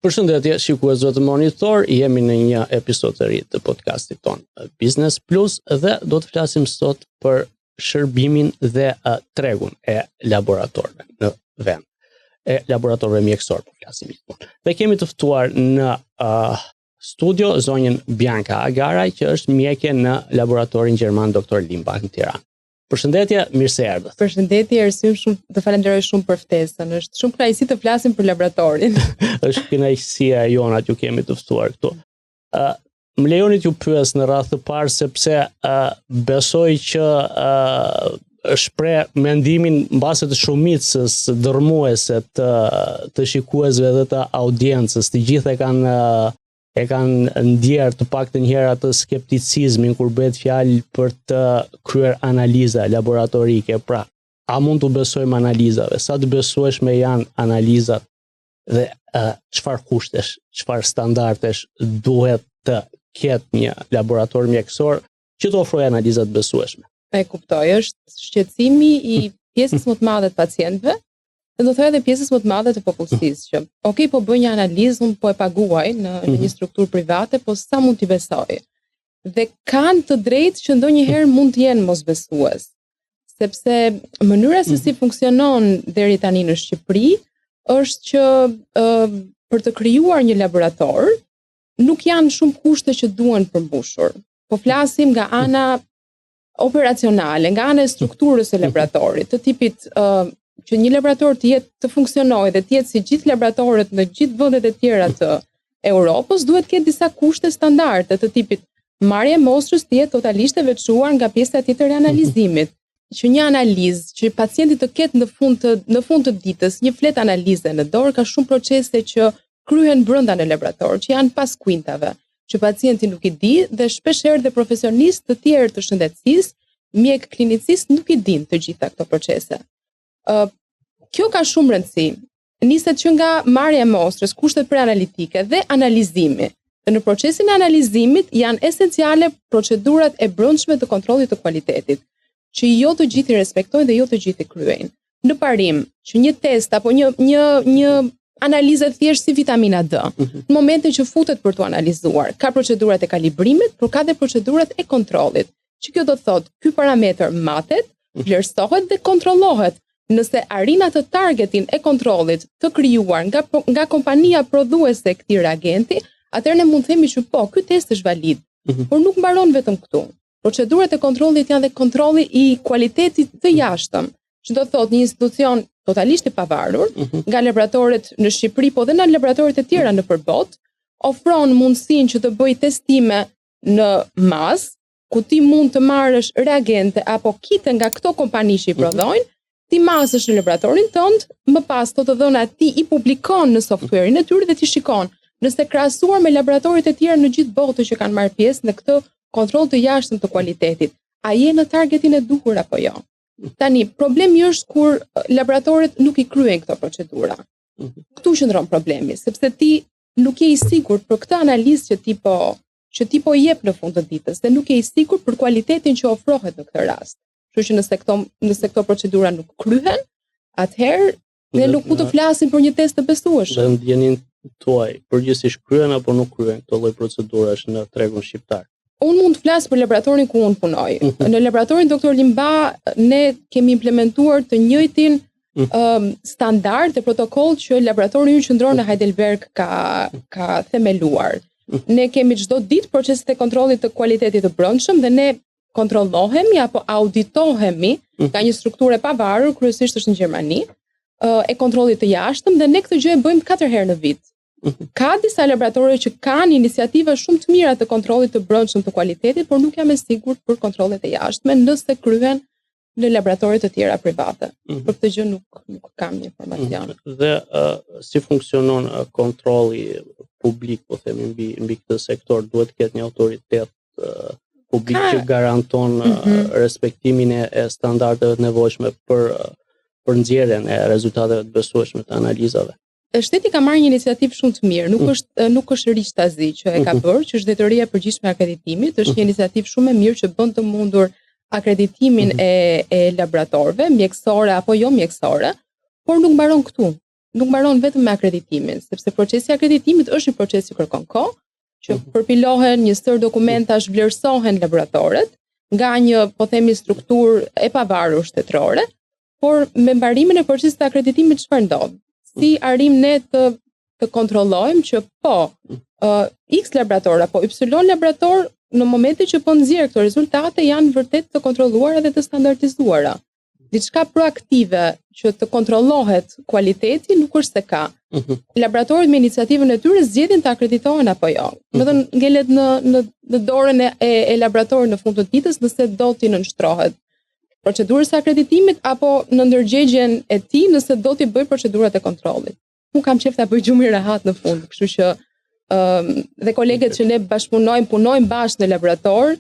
Përshëndetje, shikuesve të Monitor, jemi në një episod të ri të podcastit ton Business Plus dhe do të flasim sot për shërbimin dhe tregun e laboratorëve në vend. E laboratorëve mjekësor, po flasim gjithmonë. Dhe kemi të ftuar në studio zonjën Bianca Agaraj, që është mjeke në laboratorin gjerman Dr. Limbach në Tiranë. Përshëndetje, mirë se erdhët. Përshëndetje, Ersim, të falenderoj shumë për ftesën. Është shumë kënaqësi të flasim për laboratorin. Është kënaqësia jona që kemi të ftuar këtu. Më lejoni t'ju pyes në radhë të parë sepse besoj që shpreh mendimin mbase të shumicës dërmuese të shikuesve dhe të audiencës. Të gjithë e kanë ndjerë të paktën herë atë skepticizmin kur bëhet fjalë për të kryer analiza laboratorike. Pra, a mund të besojmë analizave? Sa të besueshme janë analizat dhe çfarë kushtesh, çfarë standardesh duhet të ketë një laborator mjekësor që të ofrojë analiza të besueshme? E kuptoj, është shqetësimi i pjesës më të madhe të pacientëve, dhe do thojë edhe pjesës më të madhe të popullsisë që, okay, po bëj një analizë, unë po e paguaj në një strukturë private, po sa mund t'i besoj? Dhe kanë të drejtë që ndonjëherë mund të jenë mosbesues, sepse mënyra se si funksionon deri tani në Shqipëri është që për të krijuar një laborator nuk janë shumë kushte që duhen përmbushur. Po flasim nga ana operacionale, nga ana e strukturës së laboratorit, të tipit që një laborator të funksionojë dhe të jetë si gjithë laboratorët në gjithë vendet e tjera të Europës, duhet të ketë disa kushte standarde të tipit marrja e mostrës të jetë totalisht e veçuar nga pjesa tjetër e analizimit. Që një analizë që pacienti të ketë në fund të ditës një flet analize në dorë, ka shumë procese që kryhen brenda në laborator, që janë pas kuintave, që pacienti nuk i di dhe shpesh herë dhe profesionistë të tjerë të shëndetësisë, mjek klinicist nuk i din të gjitha këto procese. Kjo ka shumë rëndësi. Niset që nga marrja e mostrës, kushtet preanalitike dhe analizimi. Dhe në procesin e analizimit janë esenciale procedurat e brendshme të kontrollit të kualitetit, që jo të gjithë i respektojnë dhe jo të gjithë i kryejnë. Në parim, që një test apo një analizë thjesht si vitamina D, në momentin që futet për të analizuar, ka procedurat e kalibrimit, por ka dhe procedurat e kontrollit. Që kjo do të thotë, ky parametër matet, vlerësohet dhe kontrollohet. Nëse arrin atë targetin e kontrollit të krijuar nga kompania prodhuese e këtij reagenti, atëherë ne mund të themi që po, ky test është valid. Por nuk mbaron vetëm këtu. Procedurat e kontrollit janë dhe kontrolli i kualitetit të jashtëm, që do të thotë një institucion totalisht i pavarur, nga laboratoret në Shqipëri, po dhe në laboratoret e tjera në përbot, ofron mundësinë që të bëj testime në masë, ku ti mund të marrësh reagente apo kite nga këto kompani që i prodhojnë, ti masësh në laboratorin tënd, më pas të dhënat ti i publikon në software-in e tyre dhe ti shikon nëse krahasuar me laboratorit e tjerë në gjithë botën që kanë marrë pjesë në këtë kontroll të jashtëm të kualitetit, a je në targetin e duhur apo jo? Tani, problemi është kur laboratorit nuk i kryejnë këto procedura. Këtu qëndron problemi, sepse ti nuk je i sigurt për këtë analizë që ti po jep në fund të ditës dhe nuk je i sigurt për kualitetin që ofrohet në këtë rast. Kështu që nëse këto procedura nuk kryhen, atëherë ne nuk mund të flasim për një test të besueshëm. Dhe ndjenin tuaj, përgjithsisht kryen apo nuk kryen këto lloj procedurash në tregun shqiptar? Unë mund të flas për laboratorin ku unë punoj. Në laboratorin Dr. Limbach ne kemi implementuar të njëjtin standard dhe protokoll që laboratori ynë qëndron në Heidelberg ka themeluar. Ne kemi çdo ditë proceset e kontrollit të kualitetit të brendshëm dhe ne kontrollohemi apo auditohemi nga një strukturë e pavarur, kryesisht është në Gjermani, e kontrollit të jashtëm dhe ne këtë gjë e bëjmë 4 herë në vit. Ka disa laboratore që kanë iniciativa shumë të mira të kontrollit të brendshëm të kualitetit, por nuk jam e sigurt për kontrollet e jashtme nëse kryhen në laboratore të tjera private. Për këtë gjë nuk kam një informacion. Dhe si funksionon kontrolli publik, po themi mbi këtë sektor, duhet të ketë një autoritet publik që garanton respektimin e standardeve të nevojshme për nxjerrjen e rezultateve të besueshme të analizave. Shteti ka marrë një iniciativë shumë të mirë, nuk është Rishtazi që e ka bërë, që është Drejtoria e Përgjithshme e Akreditimit, është një iniciativë shumë e mirë që bën të mundur akreditimin e laboratorëve, mjekësore apo jo mjekësore, por nuk mbaron këtu. nuk mbaron vetëm me akreditimin, sepse procesi i akreditimit është një proces që kërkon kohë, që përpilohen një stër dokumentash, vlerësohen laboratorët nga një, po themi, strukturë e pavarur shtetërore, por me mbarimin e procesit të akreditimit çfarë ndodh? Si arrim ne të kontrollojmë që X laborator apo Y laborator në momentin që po nxjerr këto rezultate janë vërtet të kontrolluara dhe të standardizuara. Diçka proaktive që të kontrollohet kualiteti nuk është se ka. Laboratorët me iniciativën e tyre zgjedhin të akreditohen apo jo. Domethënë ngelet në dorën e laboratorit në fund të ditës nëse do t'i nënshtrohet procedurës së akreditimit apo në ndërgjegjen e tij nëse do t'i bëj procedurat e kontrollit. Unë kam qejf ta bëj gjumin rehat në fund, kështu që dhe kolegët që ne punojmë bashkë në laborator,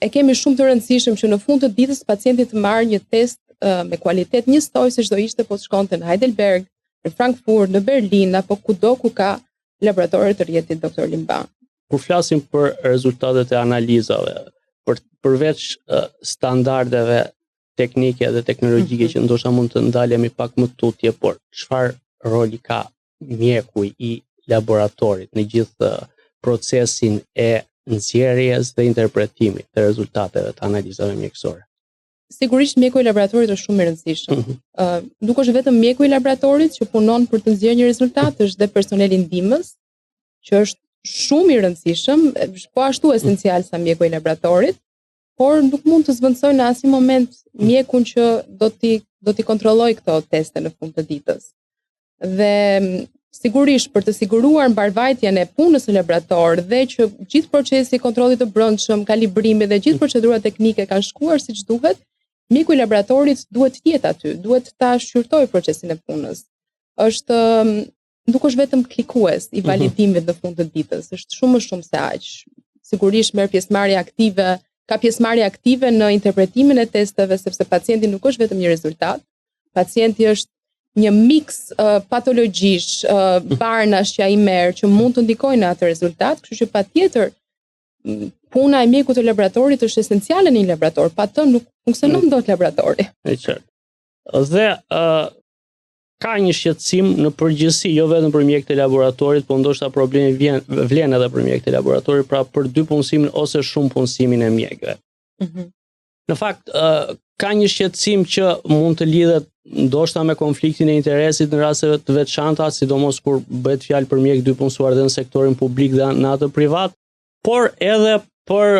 e kemi shumë të rëndësishëm që në fund të ditës pacienti të marrë një test me kualitet njësoj siç do ishte po të shkonte në Heidelberg, në Frankfurt, në Berlin apo kudo ku ka laboratorë të rjetit Dr. Limba. Kur flasim për rezultatet e analizave, përveç standardeve teknike dhe teknologjike që ndoshta mund të ndalemi pak më tutje, por çfarë roli ka mjeku i laboratorit në gjithë procesin e nxjerrjes dhe interpretimit të rezultateve të analizave mjekësore? Sigurisht mjeku i laboratorit është shumë i rëndësishëm. Nuk është vetëm mjeku i laboratorit që punon për të nxjerrë një rezultat, është dhe personeli ndihmës, që është shumë i rëndësishëm, po ashtu esencial sa mjeku i laboratorit, por nuk mund të zvendësoj në asnjë moment mjekun që do t'i kontrolloj këto teste në fund të ditës. Dhe sigurisht për të siguruar mbarvajtjen e punës së laborator dhe që gjithë procesi i kontrollit të brendshëm, kalibrimi dhe gjithë procedurat teknike kanë shkuar siç duhet, mjeku i laboratorit duhet të jetë aty, duhet ta shqyrtojë procesin e punës. Nuk është vetëm klikues i validimit në fund të ditës, është shumë më shumë se aq. Sigurisht merr pjesëmarrje aktive, ka pjesëmarrje aktive në interpretimin e testeve sepse pacienti nuk është vetëm një rezultat, pacienti është një mix patologjish, barnash që ai merr që mund të ndikojnë në atë rezultat, kështu që patjetër puna e mjekut të laboratorit është esenciale në një laborator, pa të nuk funksionon dot laboratori. E qartë. Dhe ka një shqetësim në përgjithësi, jo vetëm për mjekët e laboratorit, por ndoshta problemi vlen edhe për mjekët e laboratorit, pra për dy punësimin ose shumë punësimin e mjekëve. Në fakt, ka një shqetësim që mund të lidhet ndoshta me konfliktin e interesit në raste të veçanta, sidomos kur bëhet fjalë për mjek dy punësuar dhe në sektorin publik dhe në atë privat, por edhe për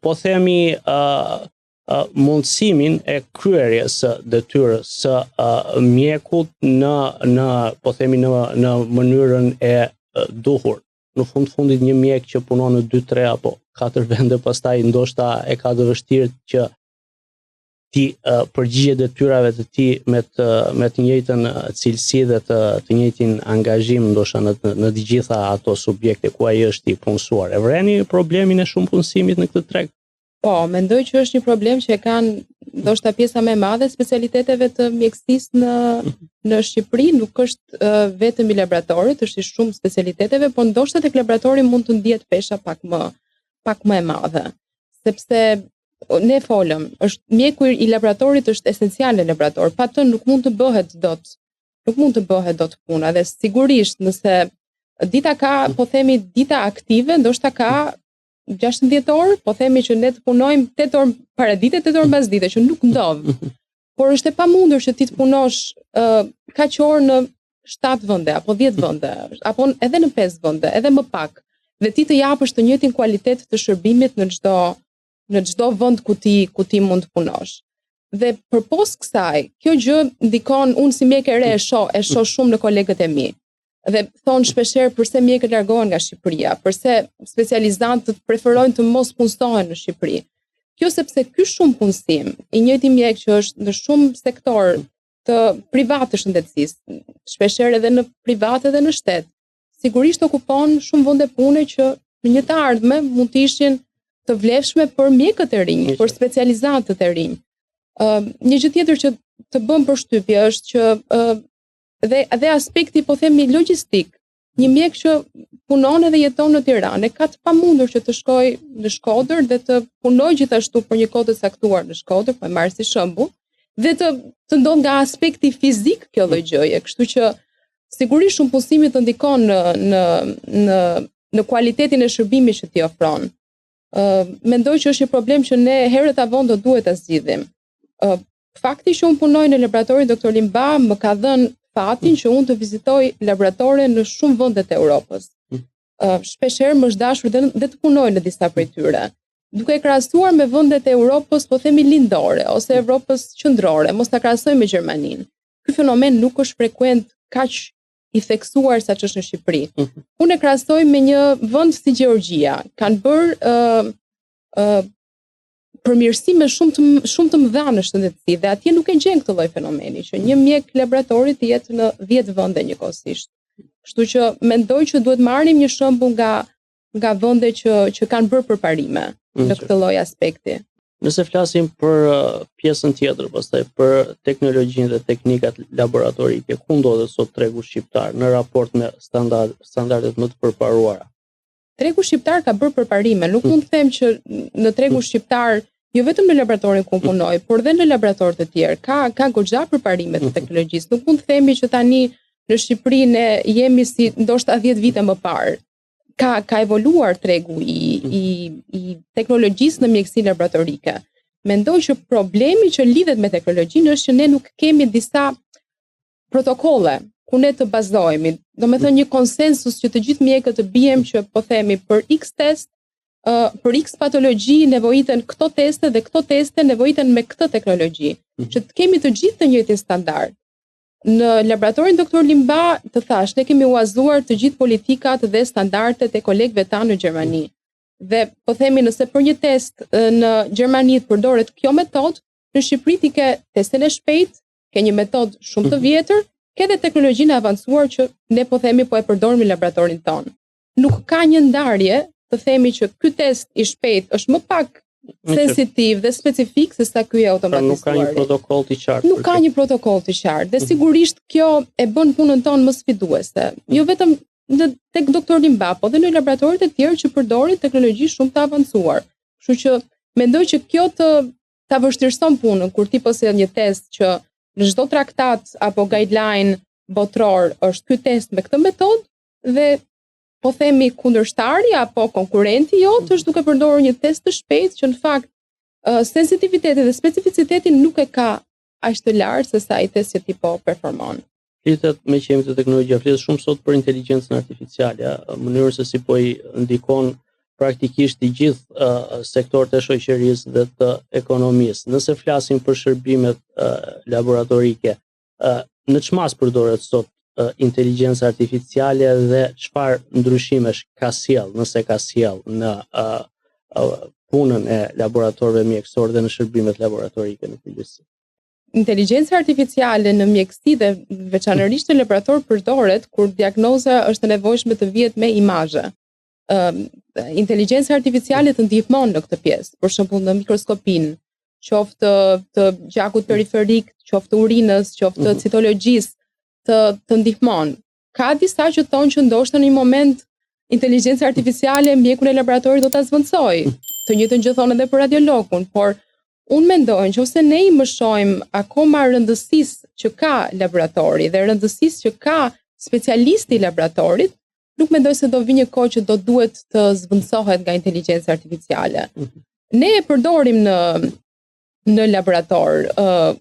po themi mundësimin e kryerjes së detyrës së mjekut në po themi në mënyrën e duhur. Në fundit një mjek që punon në 2, 3 apo 4 vende pastaj ndoshta e ka të vështirë që ti përgjigjet detyrave të tij me të njëjtën cilësi dhe të njëjtin angazhim ndoshta në të gjitha ato subjekte ku ai është i punësuar. E vreni problemin e shumë punësimit në këtë treg? Po, mendoj që është një problem që e kanë ndoshta pjesa më e madhe specialiteteve të mjekësisë në Shqipëri, nuk është vetëm i laboratorit, është i shumë specialiteteve, por ndoshta tek laboratori mund të ndihet pesha pak më e madhe, sepse ne folëm, mjeku i laboratorit është esencial në laborator, pa të nuk mund të bëhet dot puna, dhe sigurisht nëse dita ka, po themi dita aktive, ndoshta ka 16 orë, po themi që ne të punojmë 8 orë para dite, 8 orë mbas dite, që nuk ndodh. Por është e pamundur që ti të punosh kaq orë në 7 vende apo 10 vende, apo edhe në 5 vende, edhe më pak, dhe ti të japësh të njëjtin kualitet të shërbimit në çdo vend ku ti mund të punosh. Dhe përpos kësaj, kjo gjë ndikon, unë si mjek e re e shoh shumë në kolegët e mi. Dhe thonë shpeshherë përse mjekët largohen nga Shqipëria, përse specializantët preferojnë të mos punësohen në Shqipëri. Kjo sepse ky shumë punësim, i njëjti mjek që është në shumë sektor të privat të shëndetësisë, shpeshherë edhe në privat edhe në shtet, sigurisht okupon shumë vende pune që në një të ardhme mund të ishin të vlefshme për mjekët e rinj, për specializantët e rinj. Një gjë tjetër që të bëm përshtypje është që dhe aspekti, po themi, logjistik. Një mjek që punon edhe jeton në Tiranë, ka të pamundur që të shkojë në Shkodër dhe të punojë gjithashtu për një kohë të caktuar në Shkodër, po e marr si shembull, dhe të ndodh nga aspekti fizik kjo lloj gjëje, kështu që sigurisht shumë punësimi të ndikon në kualitetin e shërbimit që ti ofron. Mendoj që është një problem që ne herët avon do duhet ta zgjidhim. Fakti që unë punoj në laboratorin Dr. Limba më ka dhënë fatin që unë të vizitoj laboratore në shumë vendet e Europës. Shpeshherë më është dashur dhe të punoj në disa prej tyre. Duke krahasuar me vendet e Europës, po themi lindore ose Evropës qendrore, mos ta krahasoj me Gjermaninë. Ky fenomen nuk është frekuent kaq i theksuar sa që është në Shqipëri. Unë e krahasoj me një vend si Gjeorgjia. Kanë bërë përmirësime shumë të mëdha në shëndetësi dhe atje nuk e gjen këtë lloj fenomeni që një mjek laboratori të jetë në 10 vende njëkohësisht. Kështu që mendoj që duhet marrim një shembull nga vende që kanë bërë përparime në këtë lloj aspekti. Nëse flasim për pjesën tjetër, pastaj për teknologjinë dhe teknikat laboratorike, ku ndodhet sot tregu shqiptar në raport me standardet më të përparuara? Tregu shqiptar ka bërë përparime, nuk mund të them që në tregu shqiptar, jo vetëm në laboratorin ku punoj, por dhe në laboratorë të tjerë, ka goxha përparime të teknologjisë. Nuk mund të themi që tani në Shqipëri ne jemi si ndoshta 10 vite më parë. Ka evoluar tregu i teknologjisë në mjekësinë laboratorike. Mendoj që problemi që lidhet me teknologjinë është që ne nuk kemi disa protokolle ku ne të bazohemi. Do me thënë një konsensus që të gjithë mjekët të bijem që po themi për X test, për X patologji nevojiten këto teste dhe këto teste nevojiten me këtë teknologji. Që të kemi të gjithë të njëjtin standard. Në laboratorin Dr. Limba, të thash, ne kemi uazuar të gjithë politikat dhe standardet e kolegëve tanë në Gjermani. Dhe po themi nëse për një test në Gjermani të përdoret kjo metodë, në Shqipëri ti ke testin e shpejt, ke një metodë shumë të vjetër, ke dhe teknologjinë e avancuar që ne po themi po e përdorim në laboratorin tonë. Nuk ka një ndarje të themi që ky test i shpejt është më pak sensitiv dhe specifik se sa ky i automatizuar. Nuk ka një protokoll të qartë. Nuk ka një protokoll të qartë dhe sigurisht kjo e bën punën tonë më sfiduese. Jo vetëm tek Dr. Limba, po dhe në laboratorit e tjerë që përdorin teknologji shumë të avancuar. Kështu që mendoj që kjo ta vështirëson punën kur ti po sjell një test që në çdo traktat apo guideline botror është ky test me këtë metodë dhe po themi kundërshtari apo konkurrenti jot është duke përdorur një test të shpejtë që në fakt sensitiviteti dhe specificiteti nuk e ka aq të lartë se sa ai test që ti po performon. Flitet me që jemi të teknologjia, flitet shumë sot për inteligjencën artificiale, mënyrën se si po i ndikon praktikisht i gjithë sektorët e shoqërisë dhe të ekonomisë. Nëse flasim për shërbimet laboratorike, në çmas përdoret sot inteligjenca artificiale dhe çfarë ndryshimesh ka sjell, nëse ka sjell në punën e laboratorëve mjekësor dhe në shërbimet laboratorike në përgjithësi. Inteligjenca artificiale në mjekësi dhe veçanërisht në laborator përdoret kur diagnoza është e nevojshme të vihet me imazhe. Inteligjenca artificiale të ndihmon në këtë pjesë, për shembull në mikroskopinë, qoftë të gjakut periferik, qoftë të urinës, qoftë të citologjisë, të ndihmon. Ka disa që thonë që ndoshta në një moment inteligjenca artificiale mjekun e laboratorit do ta zvendësojë. Të njëjtën gjë thonë edhe për radiologun, por unë mendoj që ose ne i mëshojmë akoma rëndësisë që ka laboratori dhe rëndësisë që ka specialisti i laboratorit, nuk mendoj se do vi një kohë që do duhet të zvendësohet nga inteligjenca artificiale. Ne e përdorim në laborator.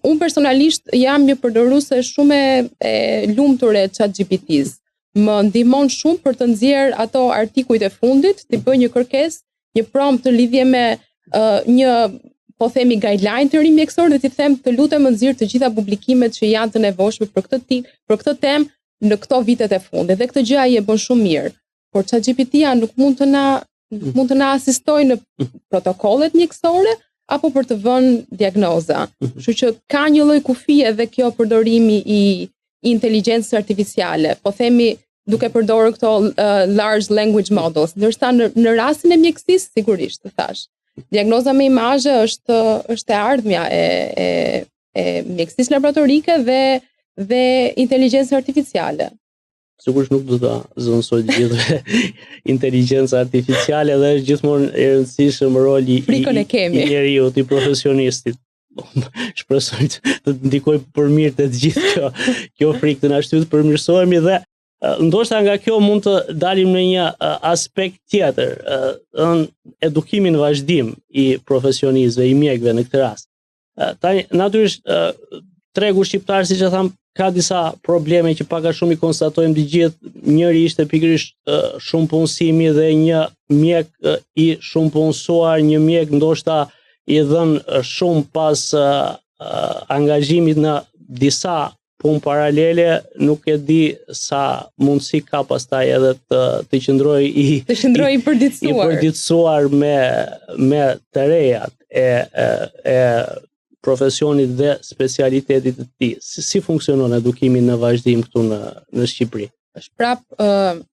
Unë personalisht jam një përdoruese shumë e lumtur e ChatGPT-s. Më ndihmon shumë për të nxjerr ato artikujt e fundit, të bëj një kërkesë, një prompt të lidhje me një po themi guideline të rim mjekësor dhe t'i them të lutem më nxjerr të gjitha publikimet që janë të nevojshme për këtë temë në këto vitet e fundit. Dhe këtë gjë ai e bën shumë mirë. Por ChatGPT-ja nuk mund të na asistojë në protokollet mjekësore apo për të vënë diagnoza. Kështu që ka një lloj kufie edhe kjo përdorimi i inteligjencës artificiale. Po themi duke përdorur këto large language models, ndërsa në rastin e mjekësisë sigurisht të thash. Diagnoza me imazhe është e ardhmja e mjekësisë laboratorike dhe inteligjencës artificiale. Sigurisht nuk do ta zvendësoj gjithë inteligjenca artificiale dhe është gjithmonë e rëndësishëm roli i njeriu, i profesionistit. shpresoj të ndikoj për mirë të gjithë kjo frikë të na shtyt të përmirësohemi dhe ndoshta nga kjo mund të dalim në një aspekt tjetër, edukimin vazhdim i profesionistëve, i mjekëve në këtë rast. Tani natyrisht tregu shqiptar, siç e tham, ka disa probleme që pak a shumë i konstatojmë të gjithë. Njëri ishte pikërisht shumë punësimi dhe një mjek i shumë punësuar, një mjek ndoshta i dhënë shumë pas angazhimit në disa punë paralele, nuk e di sa mundësi ka pastaj edhe të qëndrojë i përditësuar me të rejat e profesionit dhe specialitetit të tij. Si funksionon edukimi në vazhdim këtu në Shqipëri? Është prap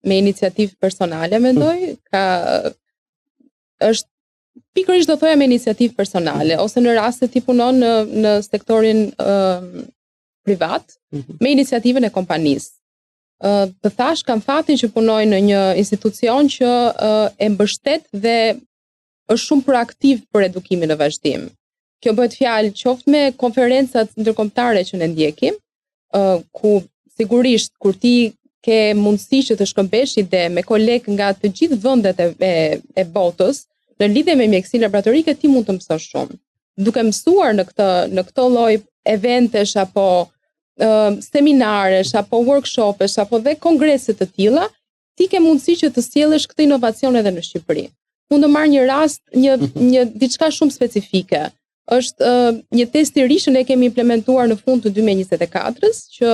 me iniciativë personale, mendoj, është pikërisht do thoja me iniciativë personale, ose në rast se ti punon në sektorin privat, me iniciativën e kompanisë. Të thash, kam fatin që punoj në një institucion që e mbështet dhe është shumë proaktiv për edukimin në vazhdim. Kjo bëhet fjalë qoftë me konferencat ndërkombëtare që ne ndjekim, ku sigurisht kur ti ke mundësi që të shkëmbesh ide me kolegë nga të gjithë vendet e botës në lidhje me mjekësinë laboratorike, ti mund të mësosh shumë. Duke mësuar në këtë lloj eventesh apo seminaresh apo workshopesh apo dhe kongrese të tilla, ti ke mundësi që të sjellësh këtë inovacion edhe në Shqipëri. Mund të marr një rast, një diçka shumë specifike. Është një test i ri që ne kemi implementuar në fund të 2024-s, që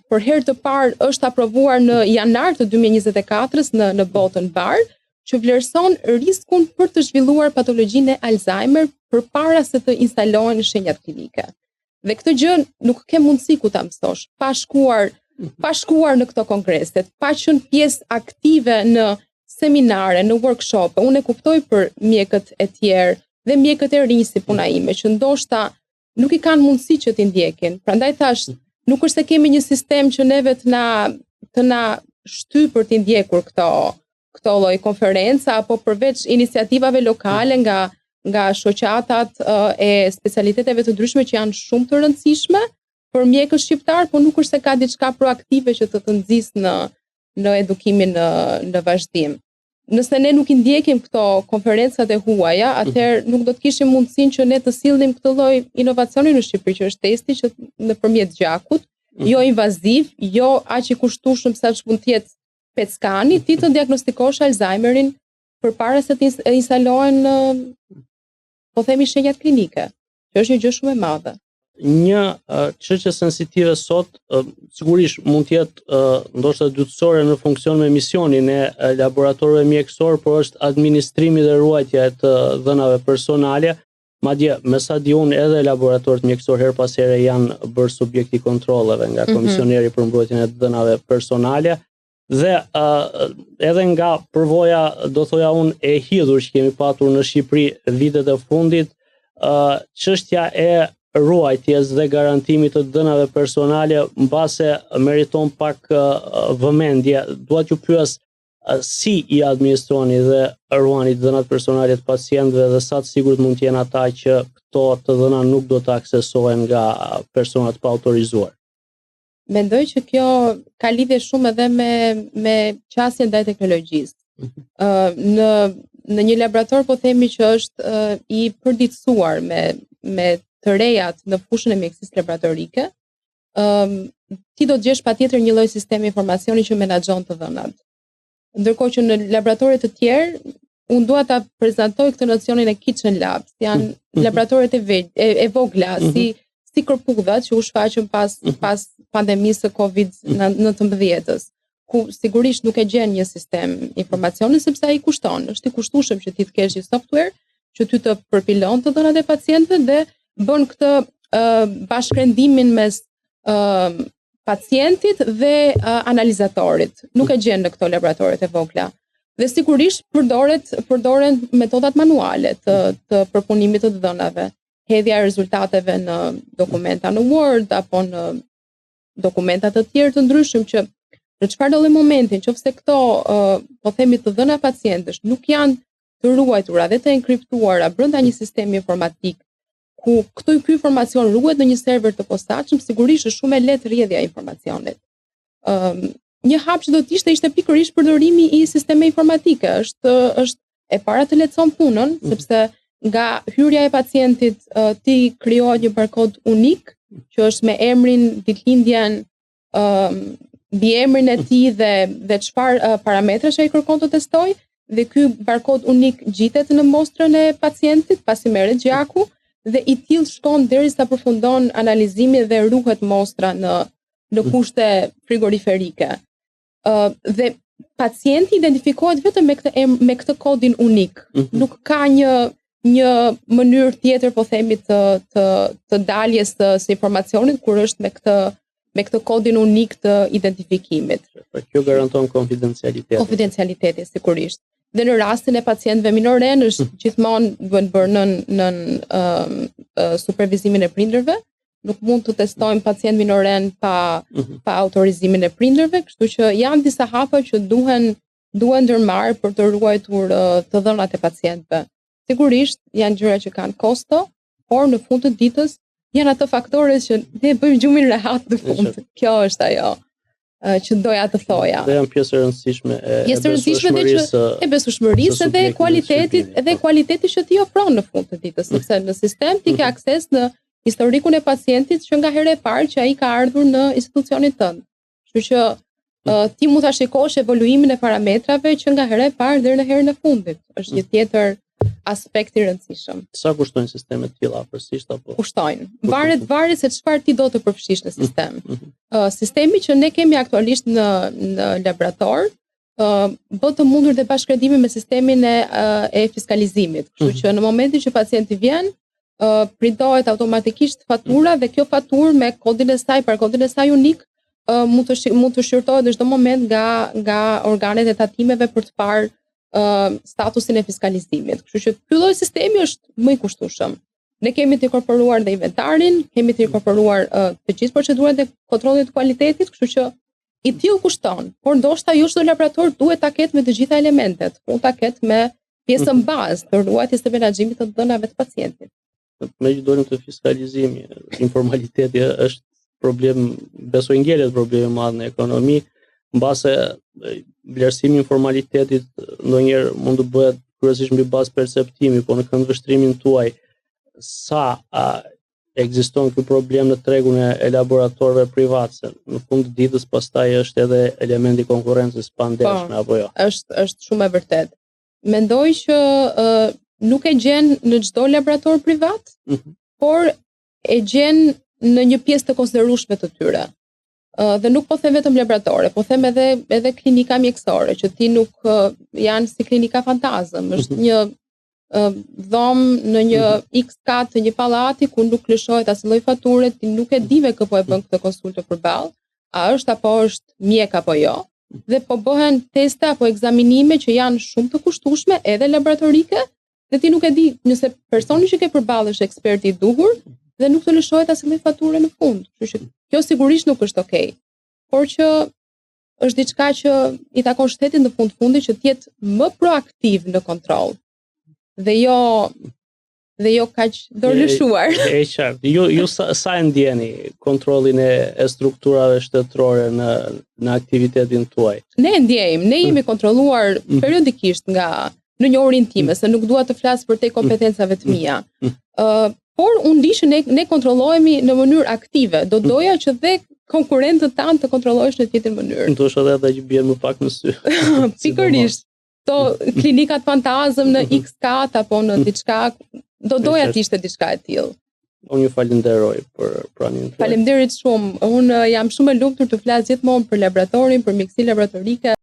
për herë të parë është aprovuar në janar të 2024-s në botën barë, që vlerëson riskun për të zhvilluar patologjinë e Alzheimer përpara se të instalohen shenjat klinike. Dhe këtë gjë nuk ke mundësi ku ta mësosh, pa shkuar në këto kongreset, pa qenë pjesë aktive në seminare, në workshope. Unë e kuptoj për mjekët e tjerë dhe mjekët e rinj si puna ime, që ndoshta nuk i kanë mundësi që t'i ndjekin. Prandaj thash, nuk është se kemi një sistem që neve të na shty për t'i ndjekur këto lloj konferenca, apo përveç iniciativave lokale nga shoqatat e specialiteteve të ndryshme që janë shumë të rëndësishme për mjekët shqiptar, po nuk është se ka diçka proaktive që të nxjisë në edukimin në vazhdim. Nëse ne nuk i ndjekim këto konferencat e huaja, atëherë nuk do të kishim mundësinë që ne të sillnim këtë lloj inovacioni në Shqipëri, që është testi që nëpërmjet gjakut, jo invaziv, jo aq i kushtueshëm sa mund të jetë PET skani, ti të diagnostikosh Alzheimerin përpara se të instalohen po themi shenjat klinike, që është një gjë shumë e madhe. Një çështje sensitive sot sigurisht mund të jetë ndoshta dytësore në funksion me misionin e laboratorëve mjekësor, por është administrimi dhe ruajtja e të dhënave personale. Madje me sa di unë edhe laboratorët mjekësor her pas here janë bërë subjekti kontrolleve nga komisioneri për mbrojtjen e të dhënave personale. Dhe edhe nga përvoja, do thoja unë, e hidhur që kemi patur në Shqipëri vitet e fundit, çështja e ruajtjes dhe garantimit të dhënave personale mbase meriton pak vëmendje. Dua t'ju pyes si i administroni dhe ruani dhënat personale të pacientëve dhe sa të sigurt mund të jenë ata që këto të dhëna nuk do të aksesohen nga persona të paautorizuar. Mendoj që kjo ka lidhje shumë edhe me qasjen ndaj teknologjisë. Në një laborator po themi që është i përditësuar me të rejat në fushën e mjekësisë laboratorike, ti do të gjesh patjetër një lloj sistemi informacioni që menaxhon të dhënat. Ndërkohë që në laboratore të tjerë, unë dua ta prezantoj këtë nocionin e kitchen labs, janë laboratoret e vogla, si kërpudhat që u shfaqën pas pandemisë së COVID-19, ku sigurisht nuk e gjen një sistem informacioni sepse ai kushton, është i kushtueshëm që ti të kesh një software që ty të përpilon të dhënat e pacientëve dhe bën këtë bashkërendimin mes pacientit dhe analizatorit. Nuk e gjen në këto laboratoret e vogla. Dhe sigurisht përdoren metodat manuale të përpunimit të dhënave, hedhja e rezultateve në dokumenta në Word apo në dokumenta të tjerë të ndryshëm që në çfarëdo lloj momenti, nëse këto po themi të dhëna pacientësh nuk janë të ruajtura dhe të enkriptuara brenda një sistemi informatik ku ky informacion ruhet në një server të posaçëm, sigurisht është shumë e lehtë rrjedhja e informacionit. Një hap që do të ishte pikërisht përdorimi i sistemeve informatike, është e para të lehtëson punën, sepse nga hyrja e pacientit ti krijohet një barkod unik, që është me emrin, ditëlindjen, mbiemrin e tij dhe çfarë parametrash ai kërkon të testojë, dhe ky barkod unik gjitet në mostrën e pacientit pasi merret gjaku dhe i tillë shkon derisa përfundon analizimi dhe ruhet mostra në kushte frigoriferike. Dhe pacienti identifikohet vetëm me këtë kodin unik. Nuk ka një mënyrë tjetër, po themi, të daljes së informacionit kur është me këtë kodin unik të identifikimit. Pra kjo garanton konfidencialitetin. Konfidencialiteti, sigurisht. Dhe në rastin e pacientëve minoren është gjithmonë duhet bërë nën supervizimin e prindërve. Nuk mund të testojmë pacient minoren pa autorizimin e prindërve, kështu që janë disa hapa që duhen ndërmarrë për të ruajtur të dhënat e pacientëve. Sigurisht janë gjëra që kanë kosto, por në fund të ditës janë ato faktorët që ne bëjmë gjumin rehat në fund. Kjo është ajo që doja të thoja. Dhe janë pjesë e rëndësishme e besueshmërisë dhe kualitetit që ti ofron në fund të ditës, sepse në sistem ti ke akses në historikun e pacientit që nga herë e parë që ai ka ardhur në institucionin tënd. Kështu që ti mund ta shikosh evoluimin e parametrave që nga herë e parë deri në herën e fundit. Është një tjetër aspekt i rëndësishëm. Sa kushtojnë sistemet të tilla afërsisht apo? Kushtojnë. Varet se çfarë ti do të përfshish në sistem. Sistemi që ne kemi aktualisht në laborator bë të mundur dhe bashkëkredimi me sistemin e fiskalizimit. Kështu që në momentin që pacienti vjen, printohet automatikisht fatura dhe kjo faturë me kodin e saj, barkodin e saj unik, mund të shqyrtohet në çdo moment nga organet e tatimeve për të parë statusin e fiskalizimit. Kështu që ky lloj sistemi është më i kushtueshëm. Ne kemi të inkorporuar dhe inventarin, kemi të inkorporuar të gjithë procedurat e kontrollit të kualitetit, kështu që i tillë kushton, por ndoshta jo çdo laborator duhet ta ketë me të gjitha elementet, mund ta ketë me pjesën bazë të ruajtjes së menaxhimit të dhënave të pacientit. Me që dolim të fiskalizimi, informaliteti është problem, besoj ngjelet probleme madh në ekonomi, mbase vlerësimi i informalitetit ndonjëherë mund të bëhet kryesisht mbi bazë perceptimi, po në këndvështrimin tuaj sa ekziston ky problem në tregun e laboratorëve privat, në fund të ditës pastaj është edhe elementi i konkurrencës pa ndershme apo jo? Është shumë e vërtetë. Mendoj që nuk e gjen në çdo laborator privat, por e gjen në një pjesë të konsiderueshme të tyre. Dhe nuk po them vetëm laboratore, po them edhe klinika mjekësore, që ti nuk janë si klinika fantazëm, është një dhomë në një X kat të një pallati ku nuk lëshohet asnjë lloj fature, ti nuk e di me kë po e bën këtë konsultë përballë, a është apo është mjek apo jo, dhe po bëhen teste apo ekzaminime që janë shumë të kushtueshme edhe laboratorike, dhe ti nuk e di nëse personi që ke përballë është eksperti i duhur dhe nuk të lëshohet asnjë lloj fature në fund. Kështu që kjo sigurisht nuk është okay, por që është diçka që i takon shtetit në fundit që të jetë më proaktiv në kontroll. Dhe jo kaq dorëlëshuar. E qartë. Ju sa e ndjeni kontrollin e strukturave shtetërore në aktivitetin tuaj? Ne ndjejmë, ne jemi kontrolluar periodikisht në një orientime, se nuk dua të flas për te kompetencave të mia. Por unë di që ne kontrollohemi në mënyrë aktive. Do doja që dhe konkurrentët tanë të kontrollohesh në tjetër mënyrë. Ndoshta edhe ata që bien më pak në sy. Pikërisht. To klinikat fantazëm në X kat apo në diçka, do doja të ishte diçka e tillë. Unë ju falenderoj për pranimin. Faleminderit shumë. Unë jam shumë e lumtur të flas gjithmonë për laboratorin, për mjekësinë laboratorike.